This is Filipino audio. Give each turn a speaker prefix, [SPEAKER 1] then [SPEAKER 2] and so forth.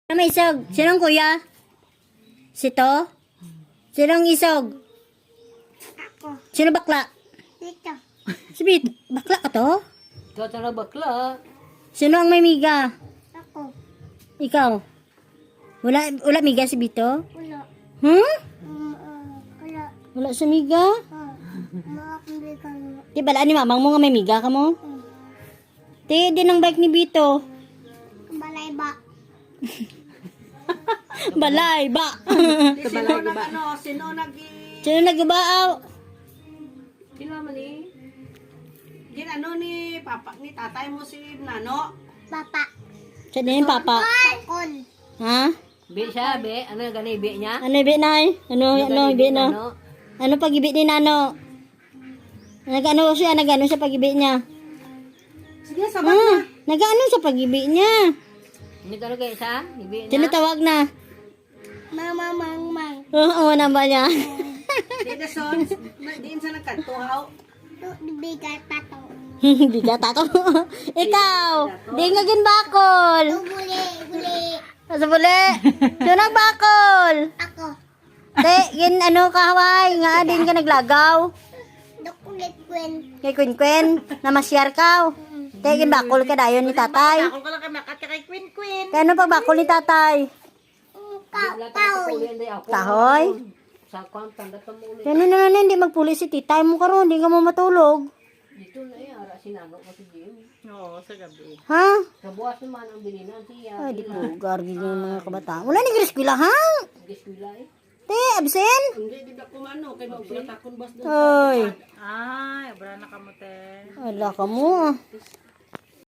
[SPEAKER 1] May isog. Sinong kuya? Sito? Sinong isog?
[SPEAKER 2] Ako.
[SPEAKER 1] Sino bakla?
[SPEAKER 2] Dito.
[SPEAKER 1] Si Bito. Bakla ka to?
[SPEAKER 3] Ikaw talaga bakla.
[SPEAKER 1] Sino ang may miga?
[SPEAKER 2] Ako.
[SPEAKER 1] Ikaw? Wala miga si Bito?
[SPEAKER 2] Wala.
[SPEAKER 1] Hmm?
[SPEAKER 2] Wala.
[SPEAKER 1] Wala sa miga?
[SPEAKER 2] Makakambili ka mo.
[SPEAKER 1] Di balaan ni mamang mo nga may miga ka mo? Ti, din ang bike ni Bito.
[SPEAKER 2] Balay ba?
[SPEAKER 1] Balay ba?
[SPEAKER 3] Sino nag sino
[SPEAKER 1] Sino nagbaaw?
[SPEAKER 3] Sino man ni? Ni papa ni tatay mo si Nano.
[SPEAKER 2] Papa.
[SPEAKER 1] Sino yung papa?
[SPEAKER 2] Pakon.
[SPEAKER 1] Ha?
[SPEAKER 3] Bi siya, be. Ano gani bi niya?
[SPEAKER 1] Ano ibi na Ano ibi na?
[SPEAKER 3] Nano.
[SPEAKER 1] Ano pag-ibi ni Nano? Nag-ano siya pag-ibi niya?
[SPEAKER 3] Sige, sabat na.
[SPEAKER 1] Nag-ano sa pag-ibi niya?
[SPEAKER 3] Ni gano kay isa? Ibi
[SPEAKER 1] Sino
[SPEAKER 3] niya.
[SPEAKER 1] tawag na?
[SPEAKER 2] Mama, mang, mang.
[SPEAKER 1] Oo, na ba niya?
[SPEAKER 3] Di na son. Diin sa nagkantuhaw.
[SPEAKER 2] Bigat pa to.
[SPEAKER 1] Bigat ako. Ikaw, di nga ginbakol.
[SPEAKER 2] Buli.
[SPEAKER 1] Sa buli. Sino bakol?
[SPEAKER 2] Ako.
[SPEAKER 1] Te, gin ano kahaway, nga din ka naglagaw.
[SPEAKER 2] Dukulit kwen.
[SPEAKER 1] Kay Queen, na masyar ka. Te, gin bakol ka dayon ni tatay.
[SPEAKER 3] Ako ka lang kay makati kay Queen.
[SPEAKER 1] Kaya ano pag bakol ni tatay?
[SPEAKER 2] Kahoy.
[SPEAKER 1] Kahoy?
[SPEAKER 3] Sa kwan tanda ta mo ulit.
[SPEAKER 1] Yan na hindi magpuli si titay mo karon, hindi ka mo matulog.
[SPEAKER 3] Dito na ara si Nano ko si Jim. Oo, sa gabi.
[SPEAKER 1] Ha?
[SPEAKER 3] Sa buwas naman ang bilinan siya.
[SPEAKER 1] Ay, di pugar din yung mga kabataan. Wala ni Griskwila, ha?
[SPEAKER 3] Giskwila eh.
[SPEAKER 1] Te, absent?
[SPEAKER 3] Hindi di ko mano kay magsulat akon bas doon.
[SPEAKER 1] Ay,
[SPEAKER 4] Ay, abra na kamote.
[SPEAKER 1] wala ka mo.